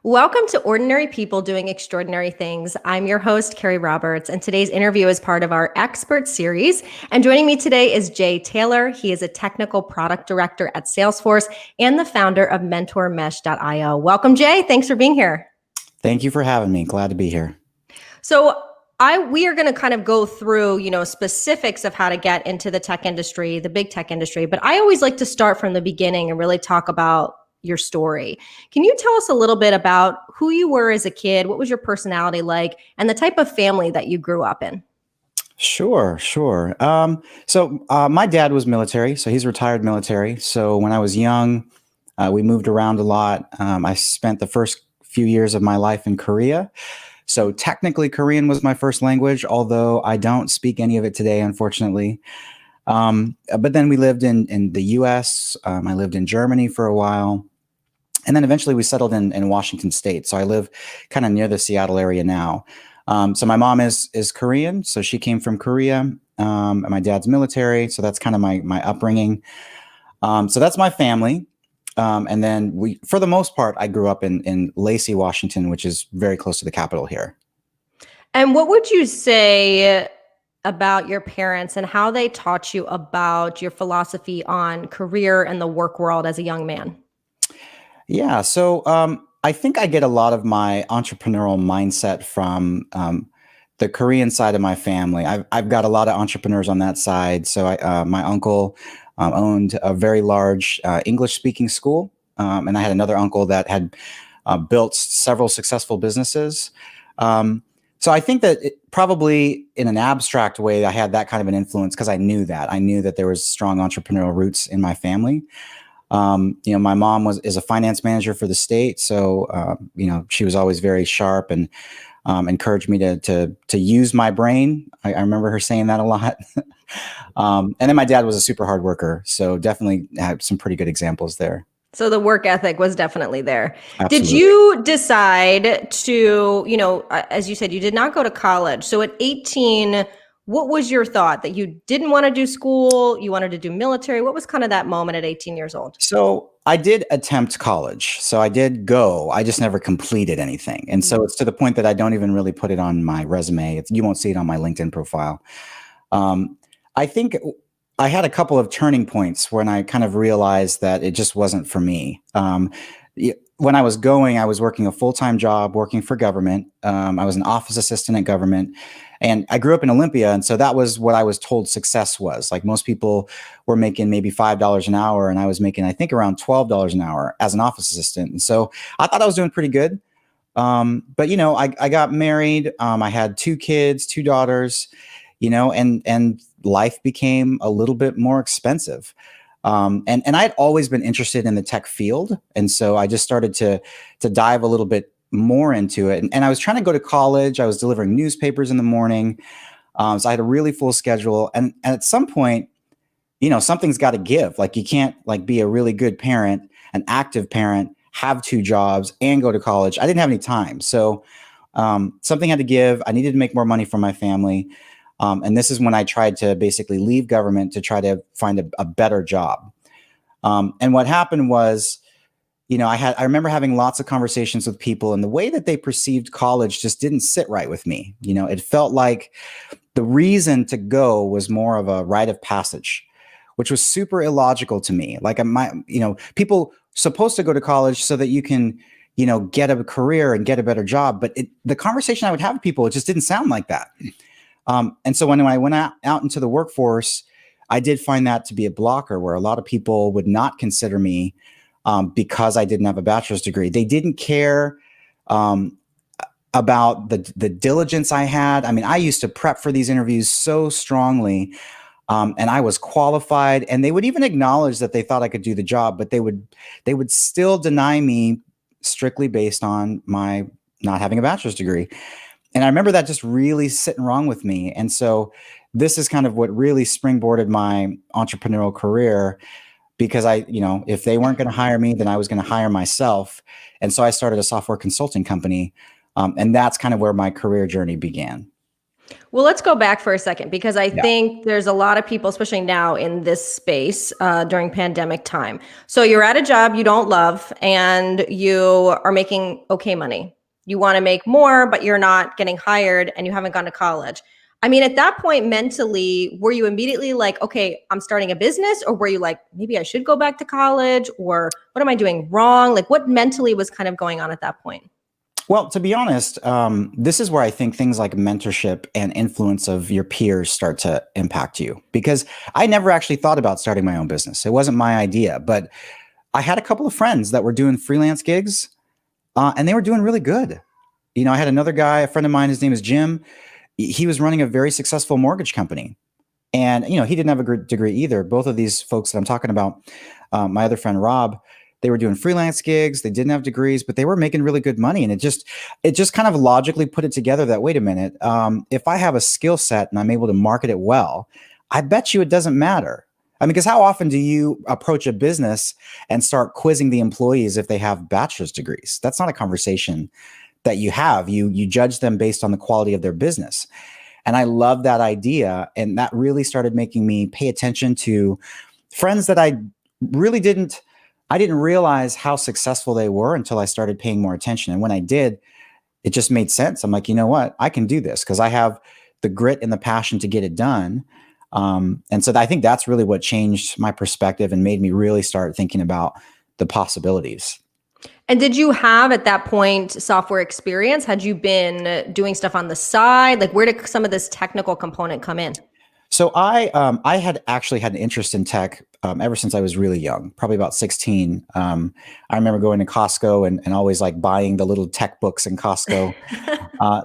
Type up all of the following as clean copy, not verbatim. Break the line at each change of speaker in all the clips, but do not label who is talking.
Welcome to Ordinary People Doing Extraordinary Things. I'm your host, Carrie Roberts, and today's interview is part of our Expert Series. And joining me today is Jay Taylor. He is a technical product director at Salesforce and the founder of MentorMesh.io. Welcome, Jay. Thanks for being here.
Thank you for having me. Glad to be here.
So we are going to kind of go through, specifics of how to get into the tech industry, the big tech industry. But I always like to start from the beginning and really talk about your story. Can you tell us a little bit about who you were as a kid? What was your personality like and the type of family that you grew up in?
Sure. My dad was military, so he's retired military. So when I was young, we moved around a lot. I spent the first few years of my life in Korea. So technically Korean was my first language, although I don't speak any of it today, unfortunately. But then we lived in the US. I lived in Germany for a while. And then eventually we settled in Washington State. So I live kind of near the Seattle area now. So my mom is Korean. So she came from Korea. And my dad's military. So that's kind of my upbringing. So that's my family. And then for the most part, I grew up in Lacey, Washington, which is very close to the capital here.
And what would you say about your parents and how they taught you about your philosophy on career and the work world as a young man?
Yeah. So I think I get a lot of my entrepreneurial mindset from the Korean side of my family. I've got a lot of entrepreneurs on that side. So my uncle owned a very large English speaking school. And I had another uncle that had built several successful businesses. So I think that probably in an abstract way, I had that kind of an influence because I knew that there was strong entrepreneurial roots in my family. My mom is a finance manager for the state. So, she was always very sharp and encouraged me to use my brain. I remember her saying that a lot. And then my dad was a super hard worker. So definitely had some pretty good examples there.
So the work ethic was definitely there.
Absolutely.
Did you decide to, as you said, you did not go to college. So at 18, what was your thought that you didn't want to do school? You wanted to do military? What was kind of that moment at 18 years old?
So I did attempt college. So I did go. I just never completed anything. And so it's to the point that I don't even really put it on my resume. You won't see it on my LinkedIn profile. I think I had a couple of turning points when I kind of realized that it just wasn't for me. When I was working a full-time job, working for government. I was an office assistant at government. And I grew up in Olympia. And so that was what I was told success was. Like most people were making maybe $5 an hour. And I was making, I think, around $12 an hour as an office assistant. And so I thought I was doing pretty good. But I got married. I had 2 kids, 2 daughters, and life became a little bit more expensive. And I'd always been interested in the tech field. And so I just started to dive a little bit more into it. And I was trying to go to college. I was delivering newspapers in the morning. So I had a really full schedule. And at some point, something's got to give. Like you can't be a really good parent, an active parent, have 2 jobs and go to college. I didn't have any time. So something had to give. I needed to make more money for my family. And this is when I tried to basically leave government to try to find a better job. And what happened was, I remember having lots of conversations with people, and the way that they perceived college just didn't sit right with me. It felt like the reason to go was more of a rite of passage, which was super illogical to me. Like people supposed to go to college so that you can, get a career and get a better job. But the conversation I would have with people, it just didn't sound like that. And so when I went out into the workforce, I did find that to be a blocker where a lot of people would not consider me because I didn't have a bachelor's degree. They didn't care about the diligence I had. I mean, I used to prep for these interviews so strongly, and I was qualified. And they would even acknowledge that they thought I could do the job, but they would still deny me strictly based on my not having a bachelor's degree. And I remember that just really sitting wrong with me. And so this is kind of what really springboarded my entrepreneurial career, because if they weren't going to hire me, then I was going to hire myself. And so I started a software consulting company. And that's kind of where my career journey began.
Well, let's go back for a second because I
Yeah.
think there's a lot of people, especially now in this space during pandemic time. So you're at a job you don't love and you are making okay money. You want to make more, but you're not getting hired and you haven't gone to college. I mean, at that point, mentally, were you immediately like, okay, I'm starting a business? Or were you like, maybe I should go back to college? Or what am I doing wrong? Like, what mentally was kind of going on at that point?
Well, to be honest, this is where I think things like mentorship and influence of your peers start to impact you. Because I never actually thought about starting my own business. It wasn't my idea, but I had a couple of friends that were doing freelance gigs, and they were doing really good. I had another guy, a friend of mine. His name is Jim. He was running a very successful mortgage company, and he didn't have a degree either. Both of these folks that I'm talking about, my other friend Rob, they were doing freelance gigs. They didn't have degrees, but they were making really good money. And it just kind of logically put it together that, wait a minute, if I have a skill set and I'm able to market it well, I bet you it doesn't matter. I mean, because how often do you approach a business and start quizzing the employees if they have bachelor's degrees? That's not a conversation that you have. You judge them based on the quality of their business. And I love that idea. And that really started making me pay attention to friends that I didn't realize how successful they were until I started paying more attention. And when I did, it just made sense. I'm like, you know what? I can do this because I have the grit and the passion to get it done. And so I think that's really what changed my perspective and made me really start thinking about the possibilities.
And did you have at that point software experience? Had you been doing stuff on the side? Like, where did some of this technical component come in?
So I had actually had an interest in tech ever since I was really young, probably about 16. I remember going to Costco and always like buying the little tech books in Costco.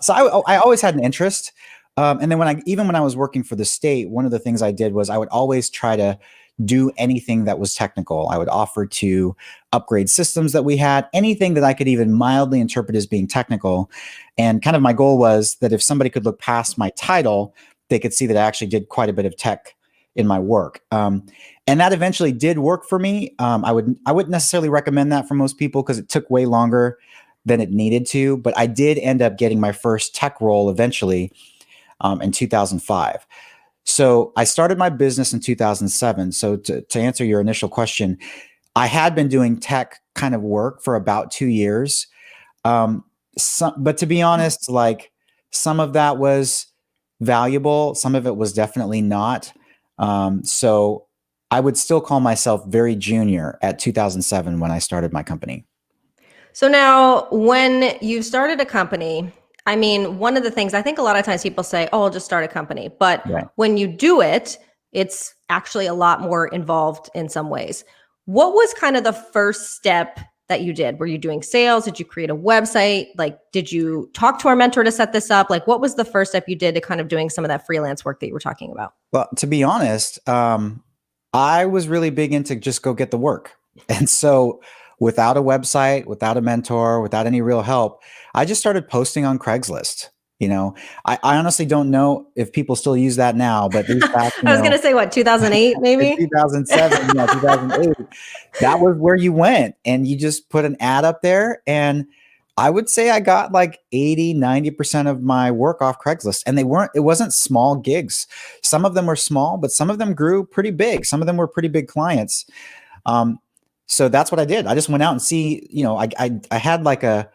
So I always had an interest. And then when I was working for the state, one of the things I did was I would always try to do anything that was technical. I would offer to upgrade systems that we had, anything that I could even mildly interpret as being technical. And kind of my goal was that if somebody could look past my title, they could see that I actually did quite a bit of tech in my work. And that eventually did work for me. I wouldn't necessarily recommend that for most people because it took way longer than it needed to. But I did end up getting my first tech role eventually in 2005. So I started my business in 2007. So to answer your initial question, I had been doing tech kind of work for about 2 years. But to be honest, like some of that was valuable. Some of it was definitely not. So I would still call myself very junior at 2007 when I started my company.
So now, when you started a company, I mean, one of the things I think a lot of times people say, oh, I'll just start a company. But
Right.
when you do it, it's actually a lot more involved in some ways. What was kind of the first step that you did? Were you doing sales? Did you create a website? Like, did you talk to our mentor to set this up? Like, what was the first step you did to kind of doing some of that freelance work that you were talking about?
Well, to be honest, I was really big into just go get the work. And so without a website, without a mentor, without any real help, I just started posting on Craigslist. I honestly don't know if people still use that now, but these back,
I was going to say, what, 2008
in
maybe?
2007, 2008, that was where you went and you just put an ad up there. And I would say I got like 80, 90% of my work off Craigslist. And it wasn't small gigs. Some of them were small, but some of them grew pretty big. Some of them were pretty big clients. So that's what I did. I just went out and I had like a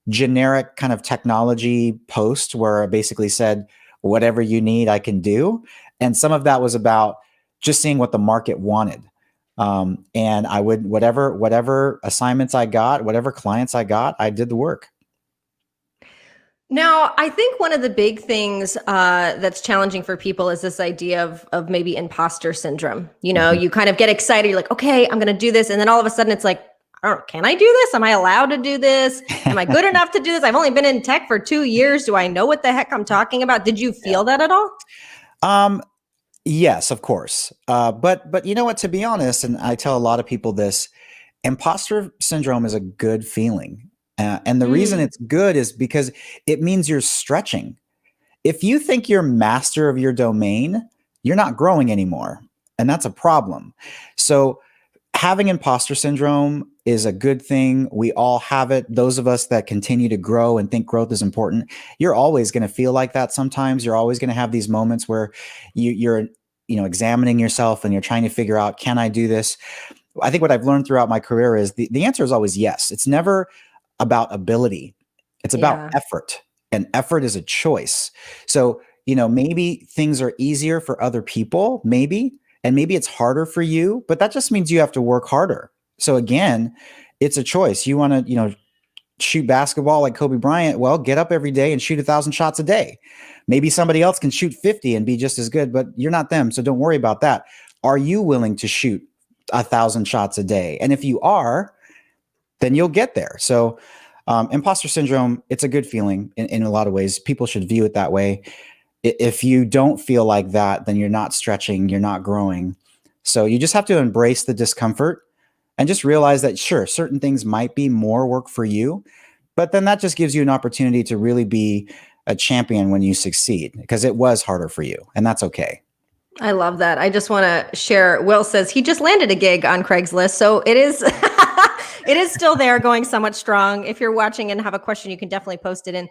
generic kind of technology post where I basically said, whatever you need, I can do. And some of that was about just seeing what the market wanted. And I would, whatever assignments I got, whatever clients I got, I did the work.
Now, I think one of the big things that's challenging for people is this idea of maybe imposter syndrome.
Mhm.
You kind of get excited. You're like, okay, I'm going to do this. And then all of a sudden it's like, I don't know, can I do this? Am I allowed to do this? Am I good enough to do this? I've only been in tech for 2 years. Do I know what the heck I'm talking about? Did you
Yeah.
feel that at all?
Um, yes, of course. But you know what, to be honest, and I tell a lot of people this, imposter syndrome is a good feeling. And the reason
Mm.
it's good is because it means you're stretching. If you think you're master of your domain, you're not growing anymore. And that's a problem. So having imposter syndrome is a good thing. We all have it. Those of us that continue to grow and think growth is important, you're always going to feel like that. Sometimes you're always going to have these moments where you're, examining yourself and you're trying to figure out, can I do this? I think what I've learned throughout my career is the answer is always yes. It's never about ability. It's about
Yeah.
effort, and effort is a choice. So, maybe things are easier for other people, maybe, and maybe it's harder for you, but that just means you have to work harder. So again, it's a choice. You want to, shoot basketball like Kobe Bryant. Well, get up every day and shoot 1,000 shots a day. Maybe somebody else can shoot 50 and be just as good, but you're not them. So don't worry about that. Are you willing to shoot 1,000 shots a day? And if you are, then you'll get there. So imposter syndrome, it's a good feeling in a lot of ways. People should view it that way. If you don't feel like that, then you're not stretching, you're not growing. So you just have to embrace the discomfort and just realize that, sure, certain things might be more work for you, but then that just gives you an opportunity to really be a champion when you succeed, because it was harder for you, and that's okay.
I love that. I just want to share. Will says he just landed a gig on Craigslist. So it is, it is still there, going somewhat strong. If you're watching and have a question, you can definitely post it in.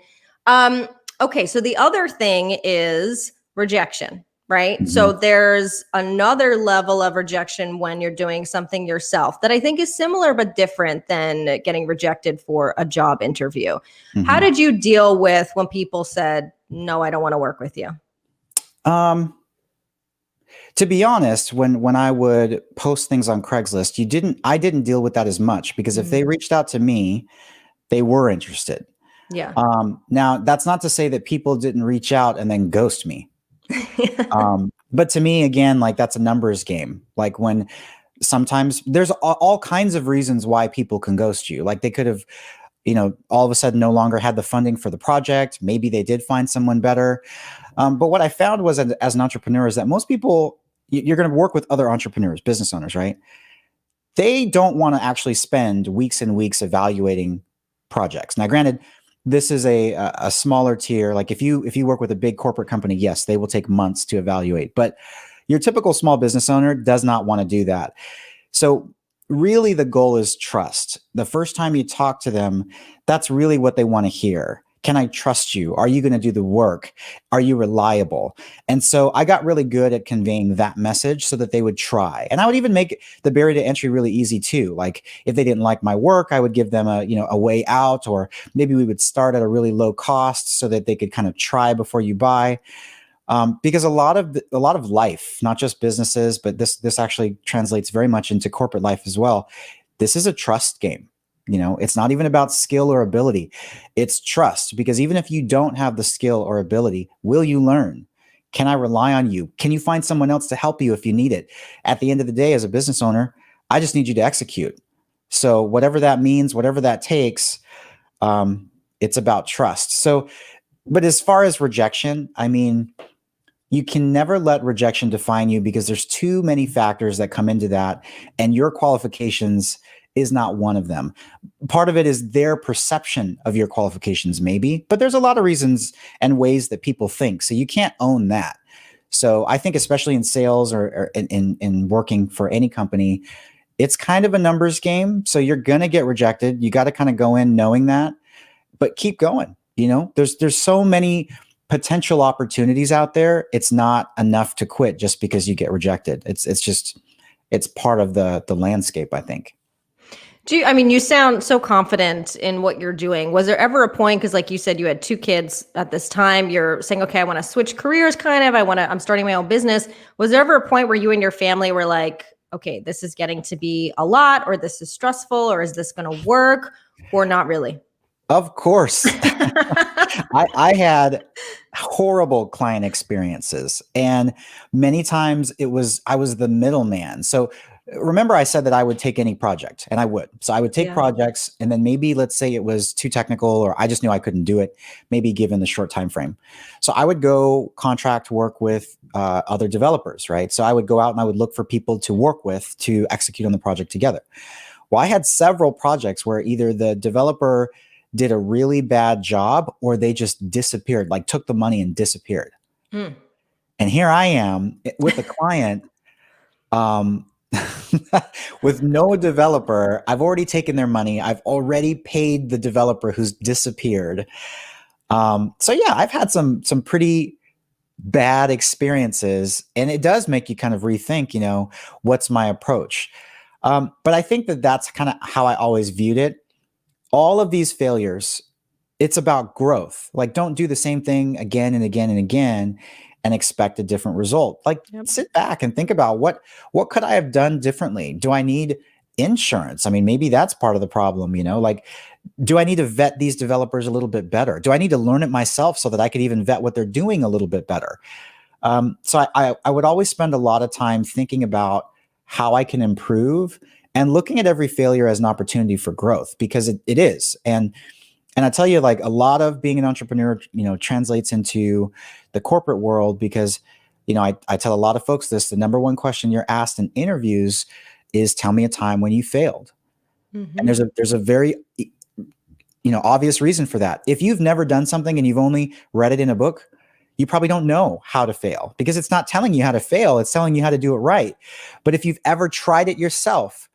Okay. So the other thing is rejection, right?
Mhm.
So there's another level of rejection when you're doing something yourself that I think is similar but different than getting rejected for a job interview. How
Mhm.
did you deal with when people said, no, I don't want to work with you?
To be honest, when I would post things on Craigslist, I didn't deal with that as much, because if they reached out to me, they were interested.
Yeah.
Now, that's not to say that people didn't reach out and then ghost me. But to me, again, like, that's a numbers game. Like, when sometimes there's all kinds of reasons why people can ghost you. Like, they could have, all of a sudden no longer had the funding for the project. Maybe they did find someone better. But what I found was, as an entrepreneur, is that most people, you're going to work with other entrepreneurs, business owners, right? They don't want to actually spend weeks and weeks evaluating projects. Now, granted, this is a smaller tier. Like, if you work with a big corporate company, yes, they will take months to evaluate. But your typical small business owner does not want to do that. So really, the goal is trust. The first time you talk to them, that's really what they want to hear. Can I trust you? Are you going to do the work? Are you reliable? And so I got really good at conveying that message so that they would try. And I would even make the barrier to entry really easy too. Like, if they didn't like my work, I would give them a way out, or maybe we would start at a really low cost so that they could kind of try before you buy. Because a lot of life, not just businesses, but this actually translates very much into corporate life as well. This is a trust game. It's not even about skill or ability. It's trust, because even if you don't have the skill or ability, will you learn? Can I rely on you? Can you find someone else to help you if you need it? At the end of the day, as a business owner, I just need you to execute. So whatever that means, whatever that takes, it's about trust. So, but as far as rejection, I mean, you can never let rejection define you, because there's too many factors that come into that, and your qualifications is not one of them. Part of it is their perception of your qualifications, maybe, but there's a lot of reasons and ways that people think. So you can't own that. So I think, especially in sales or in working for any company, it's kind of a numbers game. So you're going to get rejected. You got to kind of go in knowing that, but keep going. There's so many potential opportunities out there. It's not enough to quit just because you get rejected. It's part of the landscape, I think.
You sound so confident in what you're doing. Was there ever a point, because like you said, you had 2 kids at this time, you're saying, okay, I want to switch careers kind of, I'm starting my own business. Was there ever a point where you and your family were like, okay, this is getting to be a lot, or this is stressful, or is this going to work, or not really?
Of course. I had horrible client experiences, and many times I was the middleman. So remember, I said that I would take any project, and I would. So I would take projects, and then maybe, let's say it was too technical, or I just knew I couldn't do it, maybe given the short time frame. So I would go contract work with other developers, right? So I would go out and I would look for people to work with to execute on the project together. Well, I had several projects where either the developer did a really bad job, or they just disappeared, like took the money and disappeared. And here I am with a client. With no developer, I've already taken their money. I've already paid the developer who's disappeared. So yeah, I've had some pretty bad experiences, and it does make you kind of rethink, what's my approach? But I think that that's kind of how I always viewed it. All of these failures, it's about growth. Like, don't do the same thing again and again and again and expect a different result. Like,
Yep.
sit back and think about what could I have done differently? Do I need insurance? I mean, maybe that's part of the problem, like, do I need to vet these developers a little bit better? Do I need to learn it myself so that I could even vet what they're doing a little bit better? So I would always spend a lot of time thinking about how I can improve and looking at every failure as an opportunity for growth, because it is. And I tell you, like, a lot of being an entrepreneur, translates into the corporate world, because, I tell a lot of folks this: the number one question you're asked in interviews is, tell me a time when you failed. And there's a very, obvious reason for that. If you've never done something and you've only read it in a book, you probably don't know how to fail, because it's not telling you how to fail. It's telling you how to do it right. But if you've ever tried it yourself,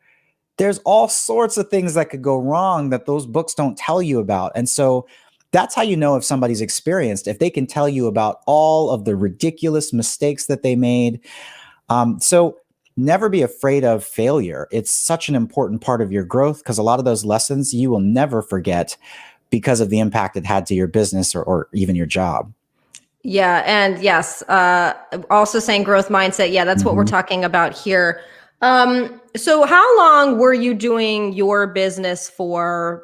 there's all sorts of things that could go wrong that those books don't tell you about. And so that's how you know if somebody's experienced, if they can tell you about all of the ridiculous mistakes that they made. So never be afraid of failure. It's such an important part of your growth, because a lot of those lessons you will never forget because of the impact it had to your business or even your job.
Yeah. And yes, also saying growth mindset. Yeah, that's what we're talking about here. So how long were you doing your business for?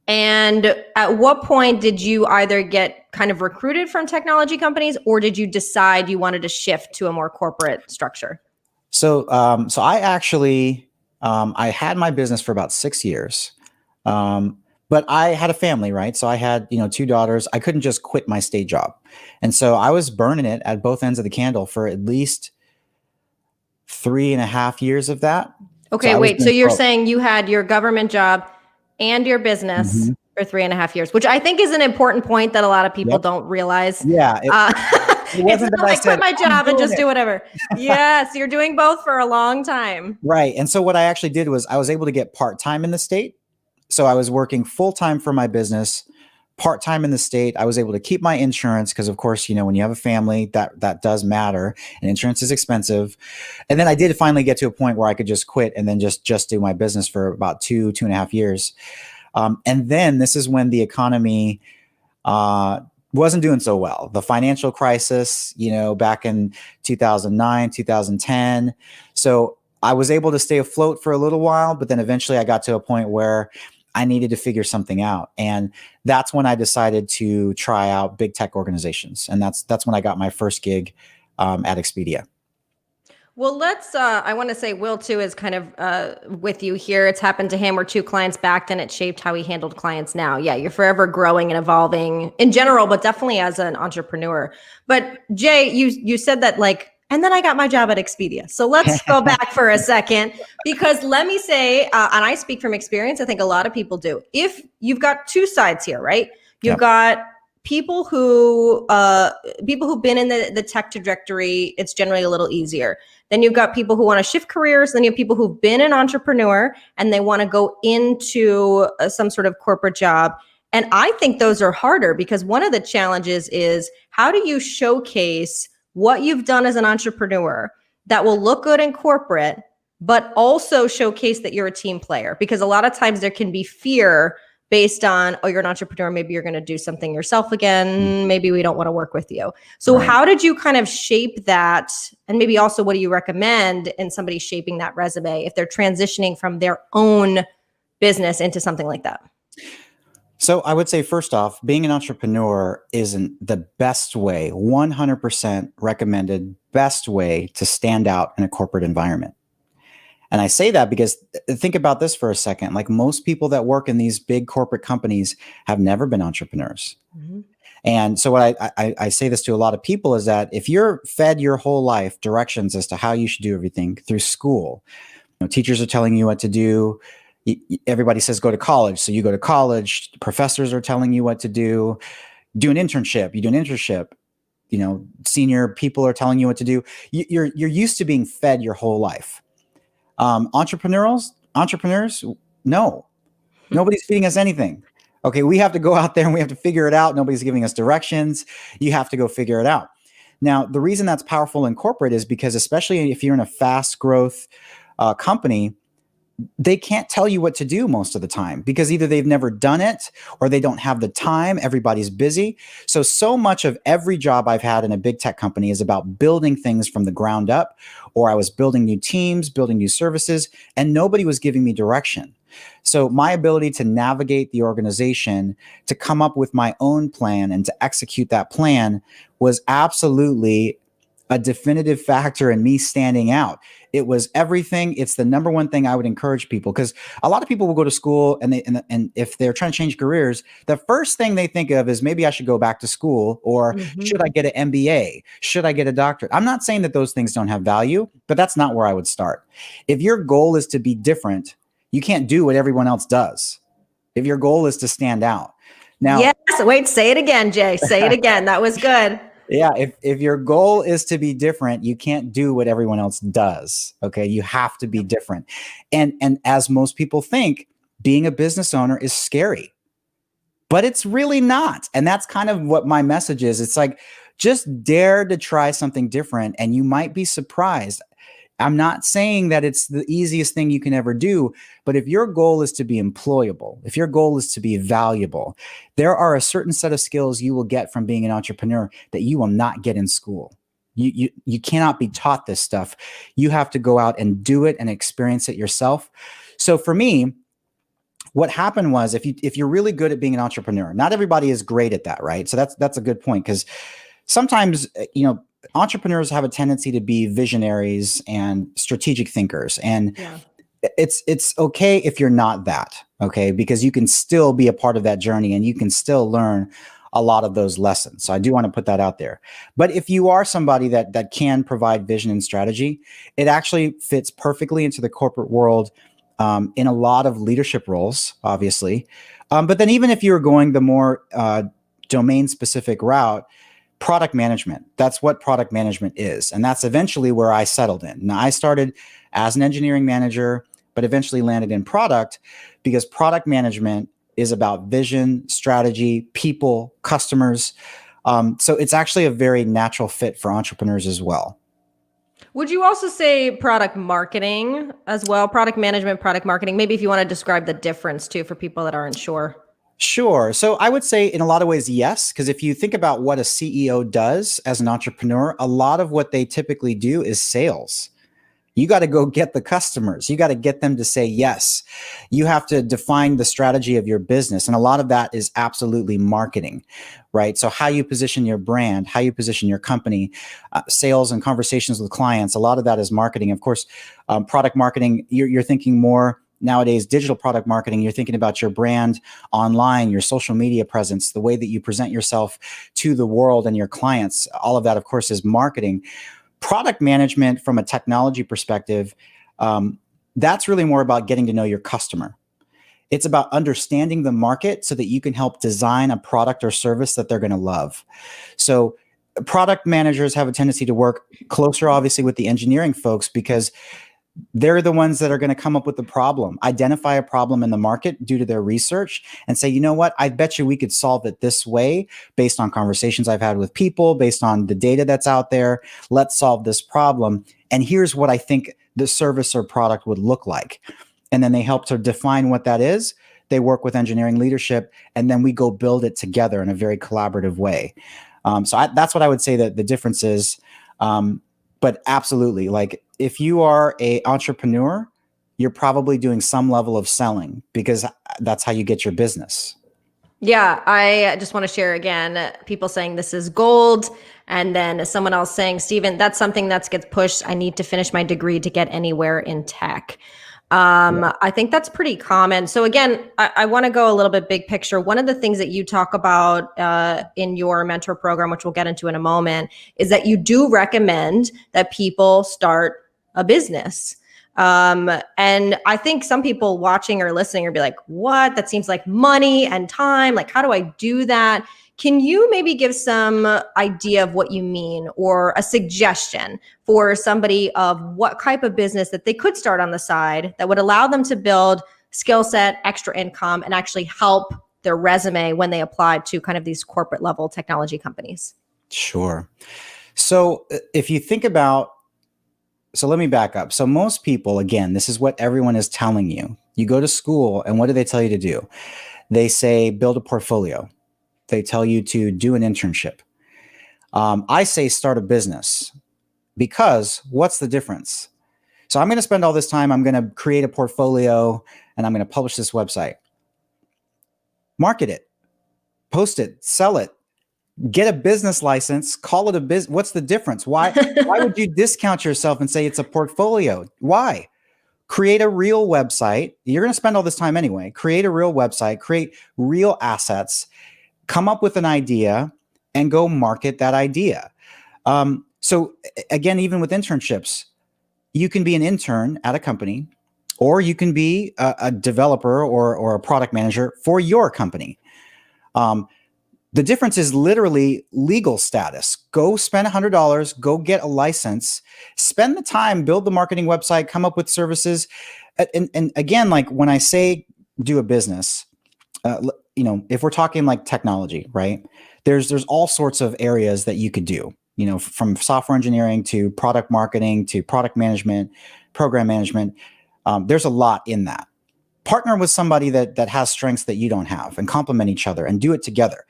And at what point did you either get kind of recruited from technology companies, or did you decide you wanted to shift to a more corporate structure?
So I actually, I had my business for about 6 years. But I had a family, right? So I had, 2 daughters. I couldn't just quit my state job. And so I was burning it at both ends of the candle for at least 3.5 years of that.
Okay, wait. So you're saying you had your government job and your business
Mhm.
for 3.5 years, which I think is an important point that a lot of people
Yep.
don't realize.
Yeah. It
It's
wasn't
not
that I
like quit
said,
my
"I'm
job and
doing
just
it."
do whatever. Yes, you're doing both for a long time.
Right. And so what I actually did was I was able to get part-time in the state. So I was working full-time for my business, part-time in the state. I was able to keep my insurance, because of course, when you have a family, that does matter, and insurance is expensive. And then I did finally get to a point where I could just quit and then just do my business for about 2.5 years. And then this is when the economy wasn't doing so well. The financial crisis, back in 2009, 2010. So I was able to stay afloat for a little while, but then eventually I got to a point where I needed to figure something out. And that's when I decided to try out big tech organizations. And that's when I got my first gig at Expedia.
Well, I want to say Will too is kind of with you here. It's happened to him where 2 clients backed and it shaped how he handled clients now. Yeah, you're forever growing and evolving in general, but definitely as an entrepreneur. But Jay, you said that, like, and then I got my job at Expedia. So let's go back for a second, because let me say, and I speak from experience, I think a lot of people do. If you've got 2 sides here, right? You've
Yep.
got people who've been in the tech trajectory, it's generally a little easier. Then you've got people who want to shift careers. Then you have people who've been an entrepreneur and they want to go into some sort of corporate job. And I think those are harder, because one of the challenges is, how do you showcase what you've done as an entrepreneur that will look good in corporate, but also showcase that you're a team player? Because a lot of times there can be fear based on, oh, you're an entrepreneur, maybe you're going to do something yourself again, maybe we don't want to work with you. So
Right.
how did you kind of shape that? And maybe also, what do you recommend in somebody shaping that resume if they're transitioning from their own business into something like that?
So I would say, first off, being an entrepreneur isn't the best way, 100% recommended best way to stand out in a corporate environment. And I say that because think about this for a second. Like, most people that work in these big corporate companies have never been entrepreneurs.
Mm-hmm.
And so what I say this to a lot of people is that if you're fed your whole life directions as to how you should do everything through school, teachers are telling you what to do. Everybody says go to college. So you go to college. Professors are telling you what to do. Do an internship. You do an internship. Senior people are telling you what to do. You're used to being fed your whole life. Entrepreneurs, no, nobody's feeding us anything. Okay, we have to go out there and we have to figure it out. Nobody's giving us directions. You have to go figure it out. Now, the reason that's powerful in corporate is because, especially if you're in a fast growth company, they can't tell you what to do most of the time because either they've never done it or they don't have the time. Everybody's busy. So much of every job I've had in a big tech company is about building things from the ground up, or I was building new teams, building new services, and nobody was giving me direction. So my ability to navigate the organization, to come up with my own plan and to execute that plan was absolutely a definitive factor in me standing out. It was everything. It's the number one thing I would encourage people, because a lot of people will go to school and if they're trying to change careers, the first thing they think of is maybe I should go back to school, or should I get an MBA? Should I get a doctorate? I'm not saying that those things don't have value, but that's not where I would start. If your goal is to be different, you can't do what everyone else does. If your goal is to stand out. Now,
yes, wait, say it again, Jay. Say it again. That was good.
Yeah, if your goal is to be different, you can't do what everyone else does. Okay, you have to be different. And as most people think, being a business owner is scary. But it's really not. And that's kind of what my message is. It's like, just dare to try something different and you might be surprised. I'm not saying that it's the easiest thing you can ever do, but if your goal is to be employable, if your goal is to be valuable, there are a certain set of skills you will get from being an entrepreneur that you will not get in school. You cannot be taught this stuff. You have to go out and do it and experience it yourself. So for me, what happened was, if you're really good at being an entrepreneur, not everybody is great at that, right? So that's a good point, because sometimes, entrepreneurs have a tendency to be visionaries and strategic thinkers. And it's okay if you're not that, okay? Because you can still be a part of that journey and you can still learn a lot of those lessons. So I do want to put that out there. But if you are somebody that can provide vision and strategy, it actually fits perfectly into the corporate world, in a lot of leadership roles, obviously. But then even if you're going the more domain specific route, product management, that's what product management is. And that's eventually where I settled in. Now, I started as an engineering manager, but eventually landed in product, because product management is about vision, strategy, people, customers. So it's actually a very natural fit for entrepreneurs as well.
Would you also say product marketing as well? Product management, product marketing. Maybe if you want to describe the difference too for people that aren't sure.
Sure. So I would say in a lot of ways, yes, because if you think about what a CEO does as an entrepreneur, a lot of what they typically do is sales. You got to go get the customers. You got to get them to say yes. You have to define the strategy of your business. And a lot of that is absolutely marketing, right? So how you position your brand, how you position your company, sales and conversations with clients, a lot of that is marketing. Of course, product marketing, you're thinking more nowadays, digital product marketing, you're thinking about your brand online, your social media presence, the way that you present yourself to the world and your clients. All of that, of course, is marketing. Product management from a technology perspective, that's really more about getting to know your customer. It's about understanding the market so that you can help design a product or service that they're going to love. So product managers have a tendency to work closer, obviously, with the engineering folks, because they're the ones that are going to come up with the problem, identify a problem in the market due to their research, and say, you know what, I bet you we could solve it this way based on conversations I've had with people, based on the data that's out there. Let's solve this problem. And here's what I think the service or product would look like. And then they help to define what that is. They work with engineering leadership, and then we go build it together in a very collaborative way. That's what I would say that the difference is. But absolutely, like, if you are an entrepreneur, you're probably doing some level of selling, because that's how you get your business.
Yeah, I just want to share again, people saying this is gold. And then someone else saying, Steven, that's something that gets pushed. I need to finish my degree to get anywhere in tech. I think that's pretty common. So again, I want to go a little bit big picture. One of the things that you talk about in your mentor program, which we'll get into in a moment, is that you do recommend that people start a business. And I think some people watching or listening will be like, what? That seems like money and time. Like, how do I do that? Can you maybe give some idea of what you mean, or a suggestion for somebody of what type of business that they could start on the side that would allow them to build skill set, extra income, and actually help their resume when they apply to kind of these corporate level technology companies?
Sure. So if you think about, so let me back up. So most people, again, this is what everyone is telling you. You go to school and what do they tell you to do? They say, build a portfolio. They tell you to do an internship. I say start a business, because what's the difference? So I'm going to spend all this time, I'm going to create a portfolio and I'm going to publish this website. Market it, post it, sell it, get a business license, call it a business. What's the difference? Why would you discount yourself and say it's a portfolio? Why? Create a real website. You're going to spend all this time anyway. Create a real website, create real assets, come up with an idea and go market that idea. So again, even with internships, you can be an intern at a company, or you can be a developer or a product manager for your company. The difference is literally legal status. Go spend $100, go get a license, spend the time, build the marketing website, come up with services. And again, like when I say do a business, if we're talking like technology, right? There's all sorts of areas that you could do, from software engineering to product marketing to product management, program management. There's a lot in that. Partner with somebody that has strengths that you don't have and complement each other and do it together.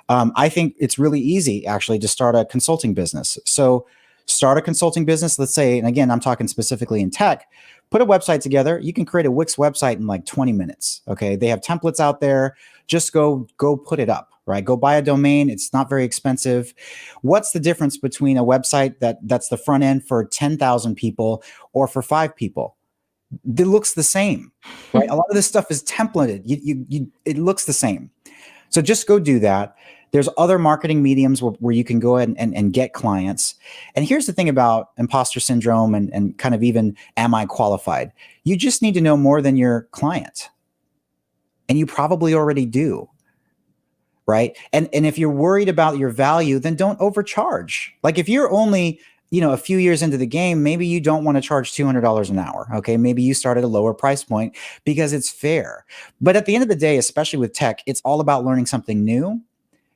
I think it's really easy actually to start a consulting business. So start a consulting business, let's say, and again, I'm talking specifically in tech, put a website together. You can create a Wix website in like 20 minutes. Okay. They have templates out there. Just go put it up, right? Go buy a domain. It's not very expensive. What's the difference between a website that's the front end for 10,000 people or for 5 people? It looks the same, right? A lot of this stuff is templated. It looks the same. So just go do that. There's other marketing mediums where you can go ahead and get clients. And here's the thing about imposter syndrome and kind of even, am I qualified? You just need to know more than your client. And you probably already do, right? And if you're worried about your value, then don't overcharge. Like if you're only a few years into the game, maybe you don't want to charge $200 an hour. Okay. Maybe you start at a lower price point because it's fair. But at the end of the day, especially with tech, it's all about learning something new.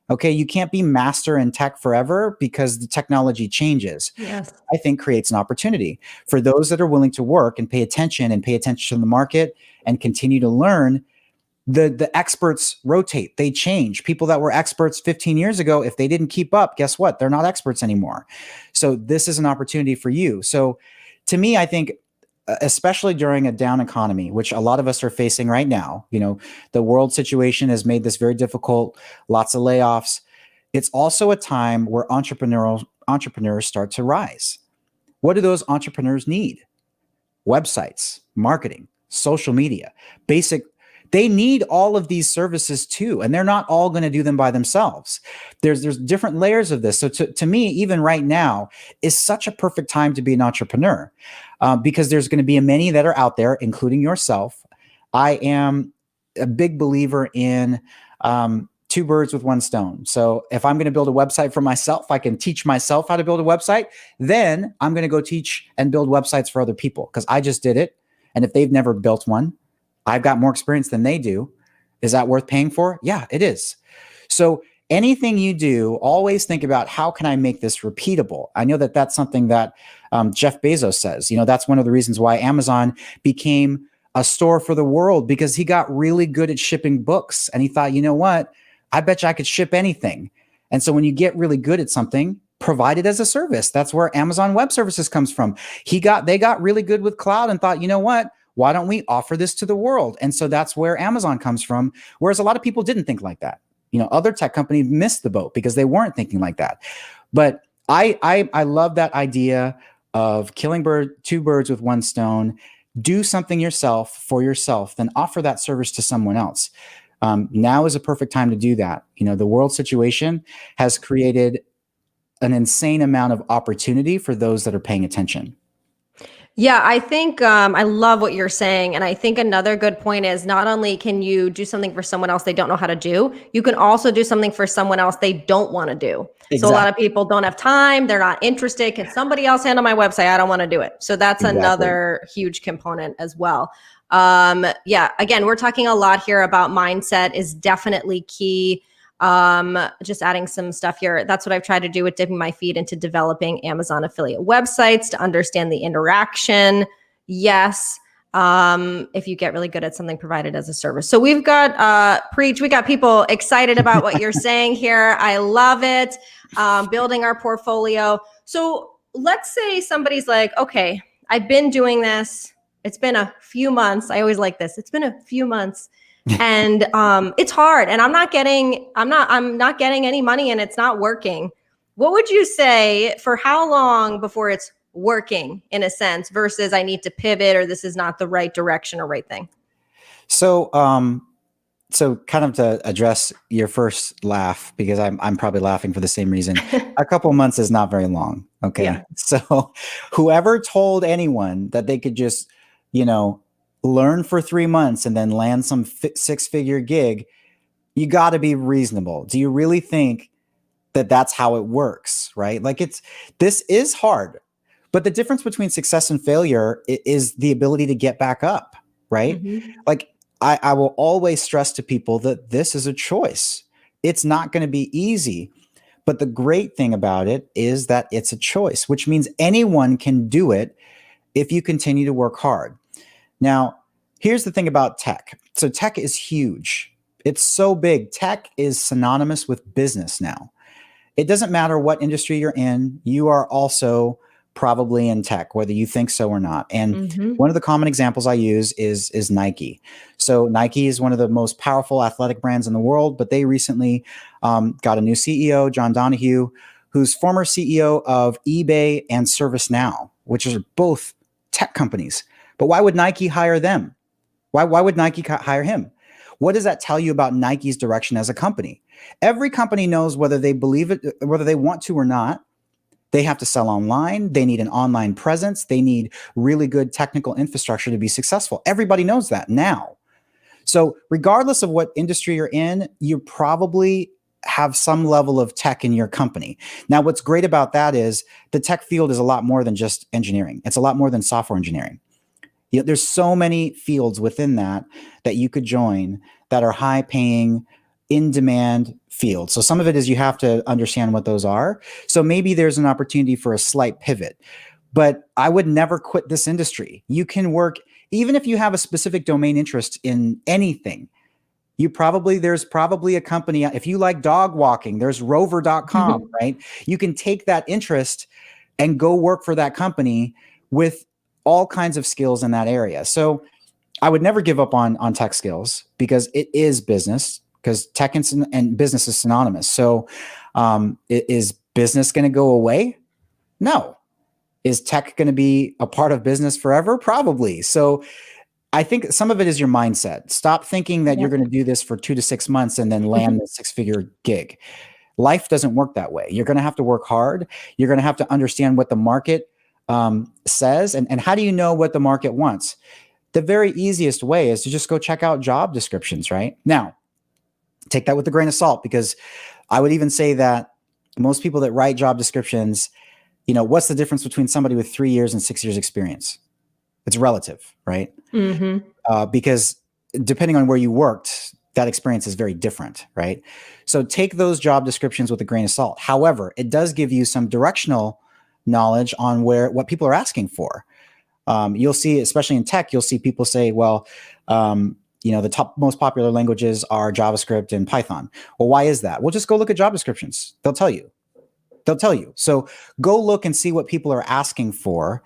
Okay. You can't be master in tech forever because the technology changes.
Yes.
I think creates an opportunity for those that are willing to work and pay attention to the market and continue to learn. The experts rotate, they change. People that were experts 15 years ago, if they didn't keep up, guess what? They're not experts anymore. So this is an opportunity for you. So to me, I think, especially during a down economy, which a lot of us are facing right now, the world situation has made this very difficult, lots of layoffs. It's also a time where entrepreneurs start to rise. What do those entrepreneurs need? Websites, marketing, social media, they need all of these services too, and they're not all going to do them by themselves. There's different layers of this. So to me, even right now is such a perfect time to be an entrepreneur, because there's going to be many that are out there, including yourself. I am a big believer in 2 birds with 1 stone. So if I'm going to build a website for myself, I can teach myself how to build a website. Then I'm going to go teach and build websites for other people because I just did it. And if they've never built one, I've got more experience than they do. Is that worth paying for? Yeah, it is. So anything you do, always think about how can I make this repeatable? I know that that's something that Jeff Bezos says. That's one of the reasons why Amazon became a store for the world, because he got really good at shipping books. And he thought, you know what? I bet you I could ship anything. And so when you get really good at something, provide it as a service. That's where Amazon Web Services comes from. They got really good with cloud and thought, you know what? Why don't we offer this to the world? And so that's where Amazon comes from. Whereas a lot of people didn't think like that. Other tech companies missed the boat because they weren't thinking like that. But I love that idea of killing 2 birds with 1 stone. Do something yourself for yourself, then offer that service to someone else. Now is a perfect time to do that. The world situation has created an insane amount of opportunity for those that are paying attention.
Yeah, I think I love what you're saying. And I think another good point is not only can you do something for someone else they don't know how to do, you can also do something for someone else they don't want to do. So a lot
Exactly.
of people don't have time, they're not interested. Can somebody else handle my website? I don't want to do it. So that's
Exactly.
another huge component as well. Yeah, again, we're talking a lot here about mindset is definitely key. Just adding some stuff here. That's what I've tried to do with dipping my feet into developing Amazon affiliate websites to understand the interaction. Yes. If you get really good at something provided as a service. So we've got preach, we got people excited about what you're saying here. I love it. Building our portfolio. So let's say somebody's like, okay, I've been doing this. It's been a few months. I always like this. It's been a few months and it's hard and I'm not getting any money and it's not working. What would you say for how long before it's working in a sense versus I need to pivot or this is not the right direction or right thing?
So, so kind of to address your first laugh, because I'm probably laughing for the same reason. A couple months is not very long. Okay.
Yeah.
So whoever told anyone that they could just, you know, learn for 3 months and then land some six-figure gig, you got to be reasonable. Do you really think that that's how it works? Right? Like this is hard, but the difference between success and failure is the ability to get back up. Right?
Mm-hmm.
Like I will always stress to people that this is a choice. It's not going to be easy. But the great thing about it is that it's a choice, which means anyone can do it if you continue to work hard. Now, here's the thing about tech. So tech is huge. It's so big. Tech is synonymous with business now. It doesn't matter what industry you're in, you are also probably in tech, whether you think so or not. And
Mm-hmm.
one of the common examples I use is Nike. So Nike is one of the most powerful athletic brands in the world, but they recently got a new CEO, John Donahue, who's former CEO of eBay and ServiceNow, which are both tech companies. But why would Nike hire them? Why would Nike hire him? What does that tell you about Nike's direction as a company? Every company knows whether they believe it, whether they want to or not. They have to sell online. They need an online presence. They need really good technical infrastructure to be successful. Everybody knows that now. So regardless of what industry you're in, you probably have some level of tech in your company. Now, what's great about that is the tech field is a lot more than just engineering. It's a lot more than software engineering. You know, there's so many fields within that you could join that are high paying, in demand fields. So some of it is you have to understand what those are. So maybe there's an opportunity for a slight pivot, but I would never quit this industry. You can work, even if you have a specific domain interest in anything, there's probably a company. If you like dog walking, there's rover.com, right? You can take that interest and go work for that company with all kinds of skills in that area. So I would never give up on tech skills because it is business, because tech and business is synonymous. So is business going to go away? No. Is tech going to be a part of business forever? Probably. So I think some of it is your mindset. Stop thinking that you're going to do this for 2 to 6 months and then land the six-figure gig. Life doesn't work that way. You're going to have to work hard. You're going to have to understand what the market says. And how do you know what the market wants? The very easiest way is to just go check out job descriptions, right? Now, take that with a grain of salt, because I would even say that most people that write job descriptions, you know, what's the difference between somebody with 3 years and 6 years experience? It's relative, right?
Mm-hmm.
Because depending on where you worked, that experience is very different, right? So take those job descriptions with a grain of salt. However, it does give you some directional knowledge on what people are asking for. You'll see, especially in tech, you'll see people say, well, you know, the top most popular languages are JavaScript and Python. Well, why is that? Well, just go look at job descriptions. They'll tell you. So go look and see what people are asking for.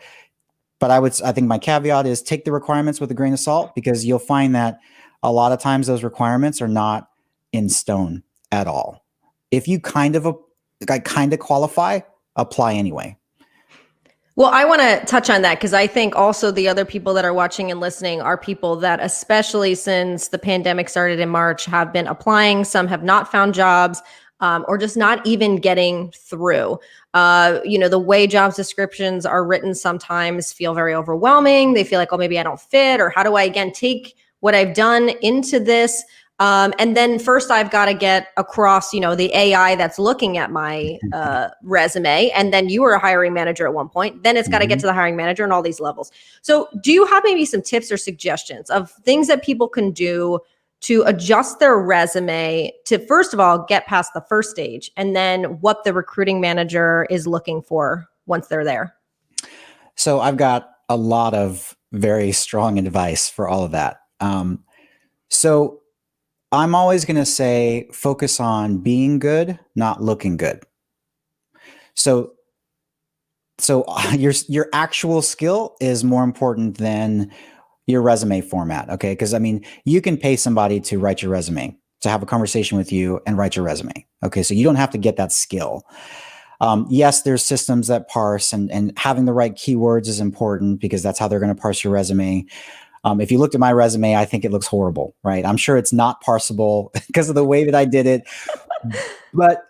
But I think my caveat is take the requirements with a grain of salt, because you'll find that a lot of times those requirements are not in stone at all. If you kind of qualify, apply anyway.
Well, I want to touch on that because I think also the other people that are watching and listening are people that, especially since the pandemic started in March, have been applying. Some have not found jobs. or just not even getting through. The way job descriptions are written sometimes feel very overwhelming. They feel like, oh, maybe I don't fit, or how do I, again, take what I've done into this? And then first I've got to get across, the AI that's looking at my resume. And then you were a hiring manager at one point. Then it's got to get to the hiring manager and all these levels. So do you have maybe some tips or suggestions of things that people can do to adjust their resume to, first of all, get past the first stage, and then what the recruiting manager is looking for once they're there?
So I've got a lot of very strong advice for all of that. So I'm always going to say, focus on being good, not looking good. So your actual skill is more important than your resume format. Okay. Cause I mean, you can pay somebody to write your resume, to have a conversation with you and write your resume. Okay. So you don't have to get that skill. Yes, there's systems that parse, and having the right keywords is important because that's how they're going to parse your resume. If you looked at my resume, I think it looks horrible, right? I'm sure it's not parsable because of the way that I did it. But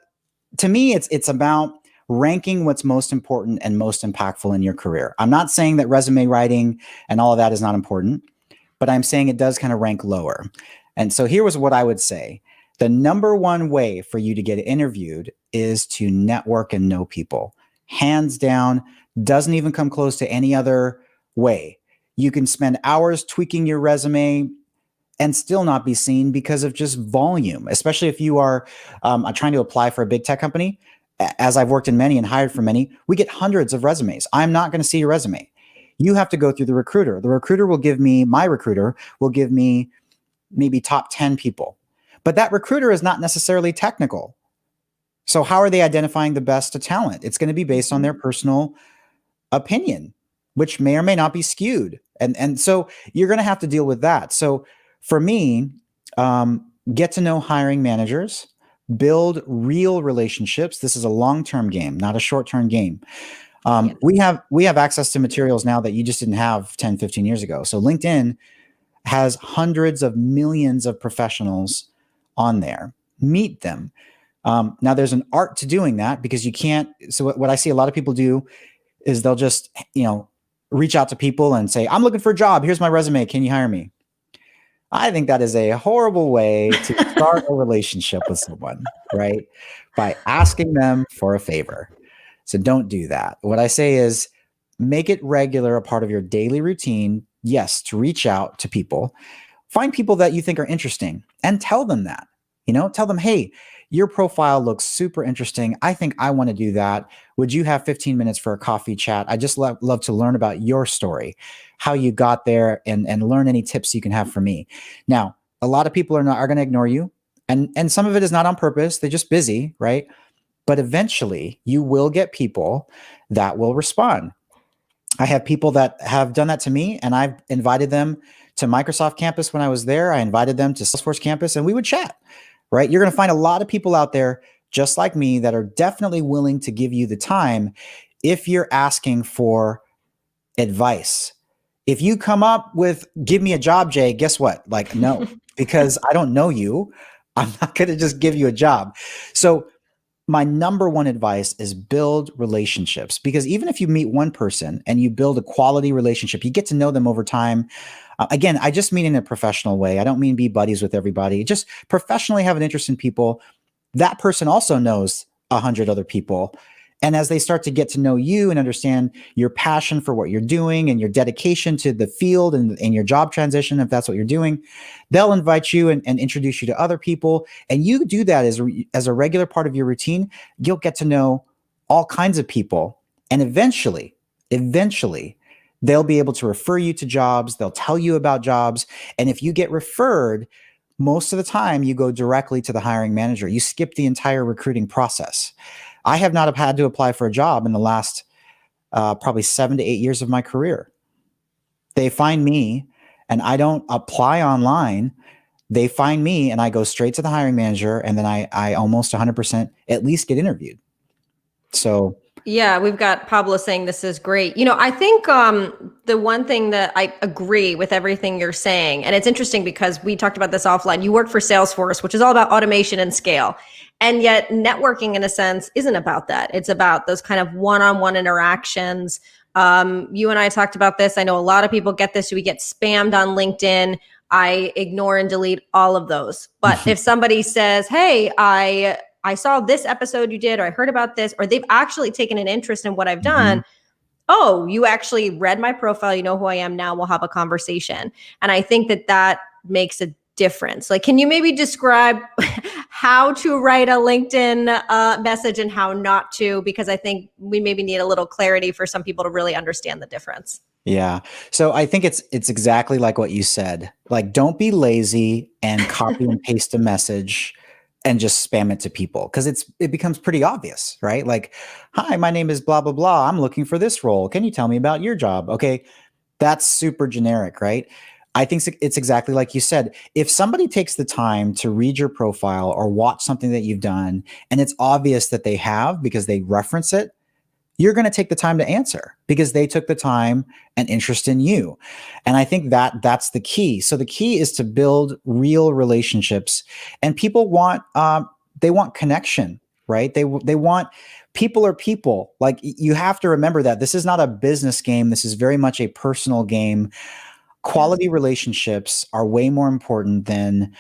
to me, it's about ranking what's most important and most impactful in your career. I'm not saying that resume writing and all of that is not important, but I'm saying it does kind of rank lower. And so here was what I would say. The number one way for you to get interviewed is to network and know people. Hands down, doesn't even come close to any other way. You can spend hours tweaking your resume and still not be seen because of just volume, especially if you are trying to apply for a big tech company. As I've worked in many and hired for many, we get hundreds of resumes. I'm not going to see your resume. You have to go through the recruiter. My recruiter will give me maybe top 10 people. But that recruiter is not necessarily technical. So how are they identifying the best talent? It's going to be based on their personal opinion, which may or may not be skewed. And so you're going to have to deal with that. So for me, get to know hiring managers, build real relationships. This is a long-term game, not a short-term game. We have access to materials now that you just didn't have 10, 15 years ago. So LinkedIn has hundreds of millions of professionals on there. Meet them. Now there's an art to doing that because you can't. So what I see a lot of people do is they'll just, reach out to people and say, I'm looking for a job. Here's my resume. Can you hire me? I think that is a horrible way to start a relationship with someone, right? By asking them for a favor. So don't do that. What I say is make it regular, a part of your daily routine. Yes, to reach out to people, find people that you think are interesting and tell them that, tell them, hey, your profile looks super interesting. I think I want to do that. Would you have 15 minutes for a coffee chat? I just love to learn about your story, how you got there, and learn any tips you can have for me. Now, a lot of people are going to ignore you, and some of it is not on purpose. They're just busy, right? But eventually you will get people that will respond. I have people that have done that to me, and I've invited them to Microsoft campus when I was there. I invited them to Salesforce campus, and we would chat, right? You're going to find a lot of people out there just like me that are definitely willing to give you the time if you're asking for advice. If you come up with, give me a job, Jay, guess what? Like, no, because I don't know you. I'm not going to just give you a job. So my number one advice is build relationships, because even if you meet one person and you build a quality relationship, you get to know them over time. Again, I just mean in a professional way. I don't mean be buddies with everybody. Just professionally have an interest in people. That person also knows 100 other people. And as they start to get to know you and understand your passion for what you're doing and your dedication to the field and your job transition, if that's what you're doing, they'll invite you and introduce you to other people. And you do that as a regular part of your routine. You'll get to know all kinds of people. And eventually, they'll be able to refer you to jobs. They'll tell you about jobs. And if you get referred, most of the time you go directly to the hiring manager. You skip the entire recruiting process. I have not had to apply for a job in the last probably 7 to 8 years of my career. They find me and I don't apply online. They find me and I go straight to the hiring manager, and then I almost 100% at least get interviewed. So
Yeah, we've got Pablo saying this is great. I think the one thing that I agree with everything you're saying, and it's interesting because we talked about this offline. You work for Salesforce, which is all about automation and scale. And yet networking in a sense isn't about that. It's about those kind of one-on-one interactions. You and I talked about this. I know a lot of people get this. We get spammed on LinkedIn. I ignore and delete all of those. But if somebody says, hey, I saw this episode you did, or I heard about this, or they've actually taken an interest in what I've done.
Mhm.
Oh, you actually read my profile. You know who I am now. We'll have a conversation. And I think that makes a difference. Like, can you maybe describe how to write a LinkedIn message and how not to? Because I think we maybe need a little clarity for some people to really understand the difference.
Yeah. So I think it's exactly like what you said. Like, don't be lazy and copy and paste a message and just spam it to people, because it becomes pretty obvious, right? Like, hi, my name is blah blah blah. I'm looking for this role. Can you tell me about your job? Okay, that's super generic, right? I think it's exactly like you said. If somebody takes the time to read your profile or watch something that you've done, and it's obvious that they have because they reference it, you're going to take the time to answer because they took the time and interest in you. And I think that that's the key. So the key is to build real relationships, and people want, they want connection, right? They want, people are people. Like, you have to remember that this is not a business game. This is very much a personal game.
Yeah.
Quality relationships are way more important than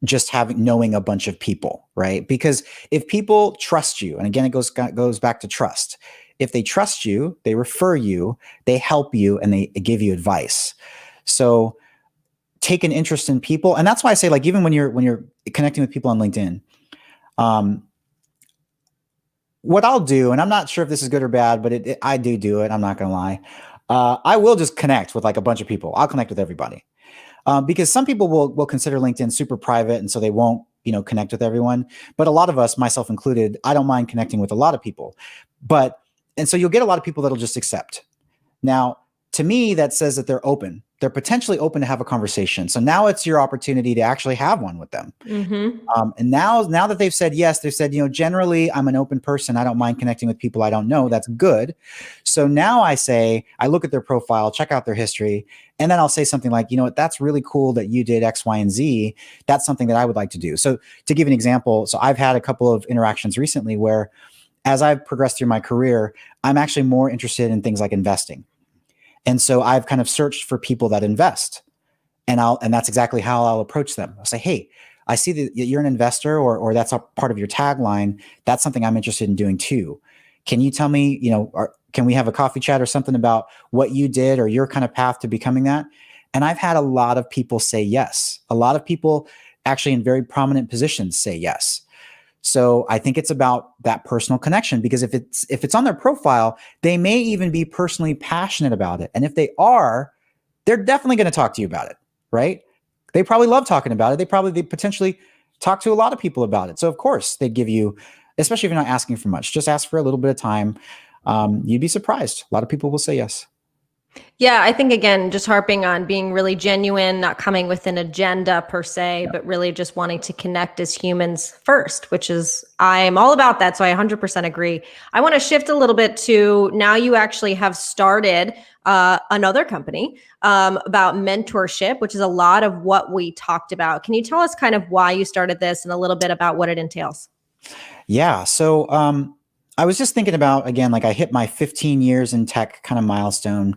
just knowing a bunch of people, right? Because if people trust you, and again, it goes back to trust. If they trust you, they refer you, they help you, and they give you advice. So take an interest in people, and that's why I say, like, even when you're connecting with people on LinkedIn, um, what I'll do, and I'm not sure if this is good or bad, but I do it. I'm not going to lie. I will just connect with like a bunch of people. I'll connect with everybody. Because some people will consider LinkedIn super private, and so they won't, connect with everyone. But a lot of us, myself included, I don't mind connecting with a lot of people. And so you'll get a lot of people that'll just accept. Now, to me, that says that they're open. They're potentially open to have a conversation. So now it's your opportunity to actually have one with them.
Mm-hmm.
And now that they've said yes, they've said, generally I'm an open person. I don't mind connecting with people I don't know. That's good. So now I look at their profile, check out their history, and then I'll say something like, you know what, that's really cool that you did X, Y, and Z. That's something that I would like to do. So to give an example, so I've had a couple of interactions recently where, as I've progressed through my career, I'm actually more interested in things like investing. And so I've kind of searched for people that invest, and that's exactly how I'll approach them. I'll say, hey, I see that you're an investor, or that's a part of your tagline. That's something I'm interested in doing too. Can you tell me, can we have a coffee chat or something about what you did or your kind of path to becoming that? And I've had a lot of people say yes. A lot of people actually in very prominent positions say yes. So I think it's about that personal connection, because if it's on their profile, they may even be personally passionate about it. And if they are, they're definitely going to talk to you about it, right? They probably love talking about it. They potentially talk to a lot of people about it. So of course they'd give you, especially if you're not asking for much, just ask for a little bit of time. You'd be surprised. A lot of people will say yes.
Yeah, I think again, just harping on being really genuine, not coming with an agenda per se,
Yeah.
but really just wanting to connect as humans first, which is, I'm all about that. So I 100% agree. I want to shift a little bit to, now you actually have started another company about mentorship, which is a lot of what we talked about. Can you tell us kind of why you started this and a little bit about what it entails?
Yeah. So I was just thinking about, again, like I hit my 15 years in tech kind of milestone.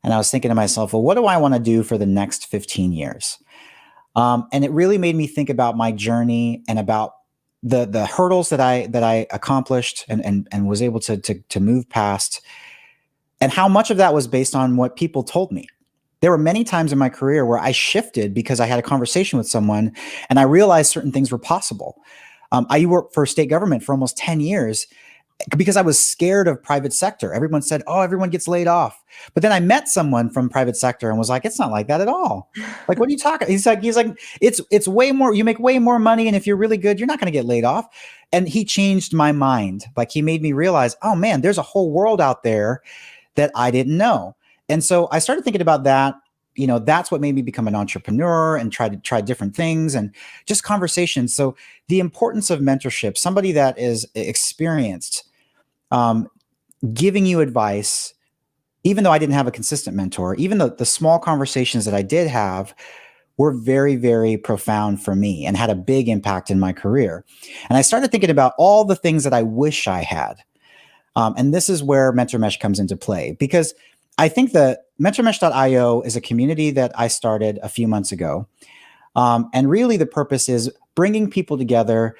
And I was thinking to myself, well, what do I want to do for the next 15 years? And it really made me think about my journey and about the hurdles that I accomplished and was able to move past, and how much of that was based on what people told me. There were many times in my career where I shifted because I had a conversation with someone and I realized certain things were possible. I worked for state government for almost 10 years because I was scared of private sector. Everyone said, oh, everyone gets laid off. But then I met someone from private sector and was like, it's not like that at all. Like, what are you talking? He's like, it's way more, you make way more money. And if you're really good, you're not going to get laid off. And he changed my mind. Like, he made me realize, oh man, there's a whole world out there that I didn't know. And so I started thinking about that. That's what made me become an entrepreneur and try different things and just conversations. So the importance of mentorship, somebody that is experienced, giving you advice, even though I didn't have a consistent mentor, even though the small conversations that I did have were very, very profound for me and had a big impact in my career. And I started thinking about all the things that I wish I had. And this is where MentorMesh comes into play, because I think that MentorMesh.io is a community that I started a few months ago. And really the purpose is bringing people together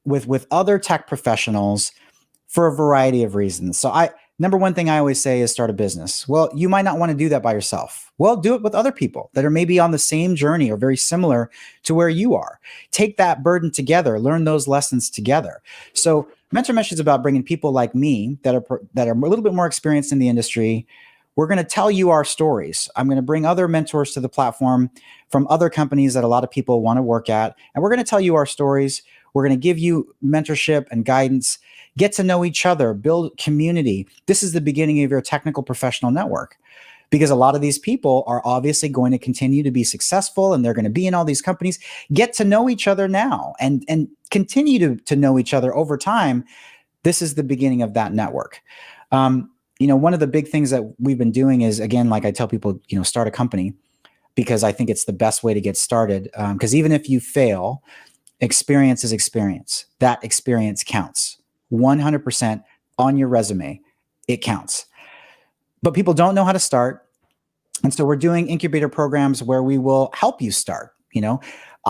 with other tech professionals for a variety of reasons. So number one thing I always say is start a business. Well, you might not want to do that by yourself. Well, do it with other people that are maybe on the same journey or very similar to where you are. Take that burden together, learn those lessons together. So MentorMesh is about bringing people like me that are a little bit more experienced in the industry. We're going to tell you our stories. I'm going to bring other mentors to the platform from other companies that a lot of people want to work at. And we're going to tell you our stories. We're going to give you mentorship and guidance, get to know each other, build community. This is the beginning of your technical professional network, because a lot of these people are obviously going to continue to be successful and they're going to be in all these companies. Get to know each other now and continue to know each other over time. This is the beginning of that network. One of the big things that we've been doing is, again, like I tell people, start a company, because I think it's the best way to get started. Because even if you fail, experience is experience. That experience counts 100% on your resume. It counts. But people don't know how to start. And so we're doing incubator programs where we will help you start.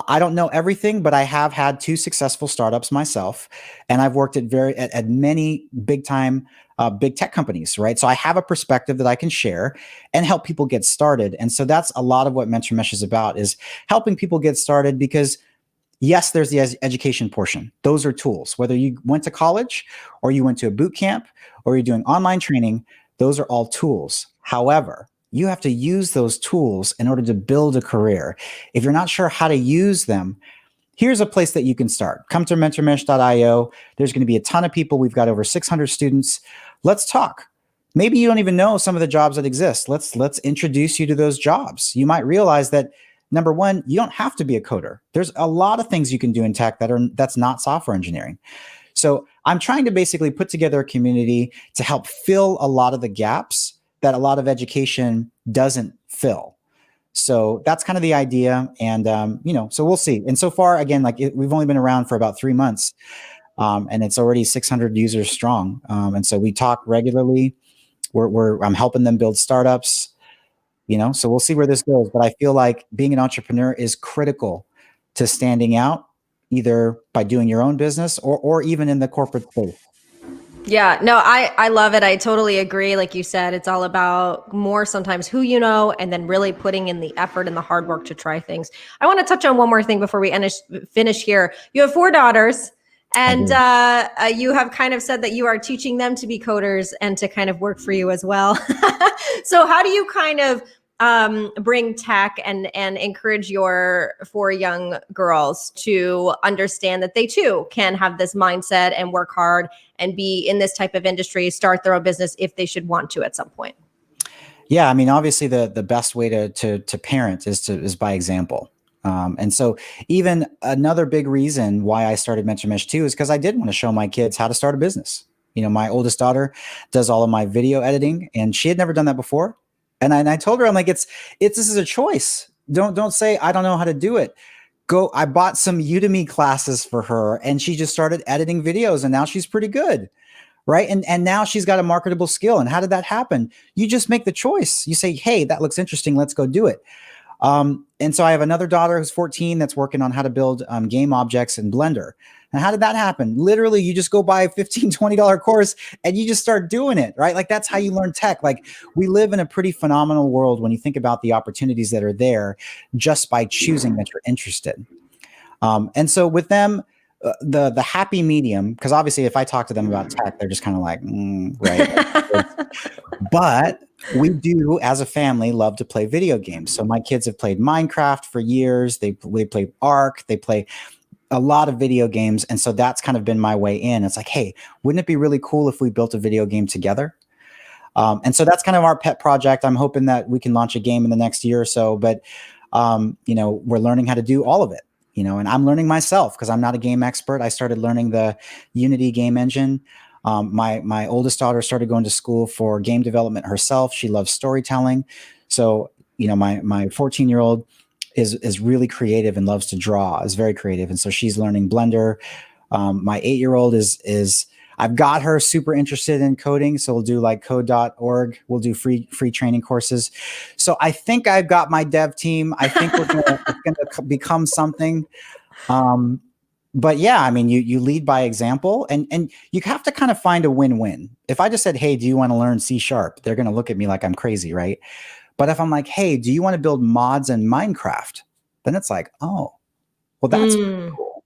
I don't know everything, but I have had 2 successful startups myself. And I've worked at many big tech companies, right? So I have a perspective that I can share and help people get started. And so that's a lot of what MentorMesh is about, is helping people get started, because yes, there's the education portion. Those are tools. Whether you went to college or you went to a boot camp or you're doing online training, those are all tools. However, you have to use those tools in order to build a career. If you're not sure how to use them, here's a place that you can start. Come to mentormesh.io. There's going to be a ton of people. We've got over 600 students. Let's talk. Maybe you don't even know some of the jobs that exist. Let's introduce you to those jobs. You might realize that, number one, you don't have to be a coder. There's a lot of things you can do in tech that's not software engineering. So I'm trying to basically put together a community to help fill a lot of the gaps that a lot of education doesn't fill. So that's kind of the idea. And, so we'll see. And so far, again, we've only been around for about 3 months, and it's already 600 users strong. And so we talk regularly. I'm helping them build startups, so we'll see where this goes. But I feel like being an entrepreneur is critical to standing out, either by doing your own business or even in the corporate space.
Yeah, no, I love it. I totally agree. Like you said, it's all about more sometimes who you know, and then really putting in the effort and the hard work to try things. I want to touch on one more thing before we finish here. You have 4 daughters, and you have kind of said that you are teaching them to be coders and to kind of work for you as well. So how do you kind of bring tech and encourage your 4 young girls to understand that they too can have this mindset and work hard and be in this type of industry, start their own business if they should want to at some point?
Yeah, I mean, obviously the best way to parent is by example. And so even another big reason why I started MentorMesh too is because I did want to show my kids how to start a business. My oldest daughter does all of my video editing, and she had never done that before. And I told her, I'm like, this is a choice. Don't say, I don't know how to do it. I bought some Udemy classes for her, and she just started editing videos, and now she's pretty good. Right. And now she's got a marketable skill. And how did that happen? You just make the choice. You say, hey, that looks interesting. Let's go do it. And so I have another daughter who's 14 that's working on how to build game objects in Blender. And how did that happen? Literally, you just go buy a $15, $20 course and you just start doing it, right? Like, that's how you learn tech. Like, we live in a pretty phenomenal world when you think about the opportunities that are there just by choosing that you're interested. And so with them, the happy medium, because obviously if I talk to them about tech, they're just kind of like, right. But we do, as a family, love to play video games. So my kids have played Minecraft for years. They play Ark. They play a lot of video games. And so that's kind of been my way in. It's like, hey, wouldn't it be really cool if we built a video game together? And so that's kind of our pet project. I'm hoping that we can launch a game in the next year or so. But, we're learning how to do all of it. And I'm learning myself because I'm not a game expert. I started learning the Unity game engine. My oldest daughter started going to school for game development herself. She loves storytelling. So, my 14-year-old is really creative and loves to draw, is very creative. And so she's learning Blender. My 8-year-old is I've got her super interested in coding. So we'll do like code.org. We'll do free training courses. So I think I've got my dev team. I think it's going to become something. But yeah, I mean, you lead by example, and you have to kind of find a win-win. If I just said, hey, do you want to learn C#? They're going to look at me like I'm crazy, right? But if I'm like, hey, do you want to build mods in Minecraft? Then it's like, oh, well, that's cool.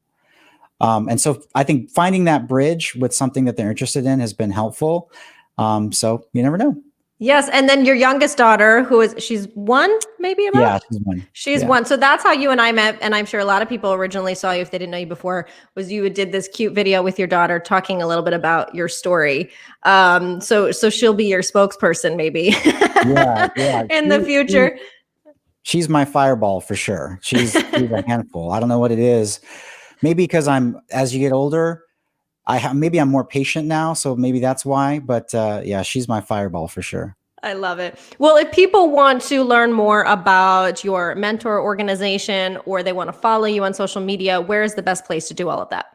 And so I think finding that bridge with something that they're interested in has been helpful. So you never know.
Yes. And then your youngest daughter, she's 1, maybe about?
Yeah, she's 1.
She's 1. So that's how you and I met. And I'm sure a lot of people originally saw you, if they didn't know you before, was you did this cute video with your daughter talking a little bit about your story. So she'll be your spokesperson maybe in the future.
She's my fireball for sure. She's a handful. I don't know what it is. Maybe because as you get older, maybe I'm more patient now, so maybe that's why. But yeah, she's my fireball for sure.
I love it. Well, if people want to learn more about your mentor organization, or they want to follow you on social media, where is the best place to do all of that?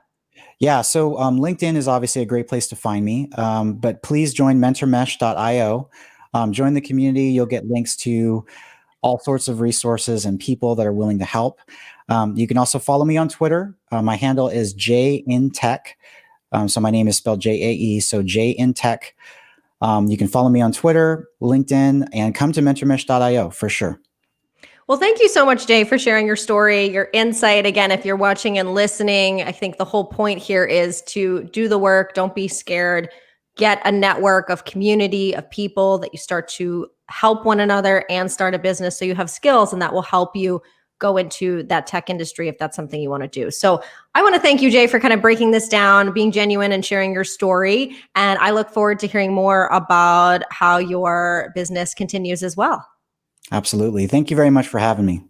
Yeah, so LinkedIn is obviously a great place to find me. But please join mentormesh.io. Join the community. You'll get links to all sorts of resources and people that are willing to help. You can also follow me on Twitter. My handle is JInTech. So my name is spelled JAE, so JInTech. You can follow me on Twitter, LinkedIn, and come to mentormesh.io for sure.
Well, thank you so much, Jay, for sharing your story, your insight. Again, if you're watching and listening, I think the whole point here is to do the work. Don't be scared. Get a network of community, of people that you start to help one another and start a business so you have skills, and that will help you go into that tech industry if that's something you want to do. So I want to thank you, Jay, for kind of breaking this down, being genuine and sharing your story. And I look forward to hearing more about how your business continues as well.
Absolutely. Thank you very much for having me.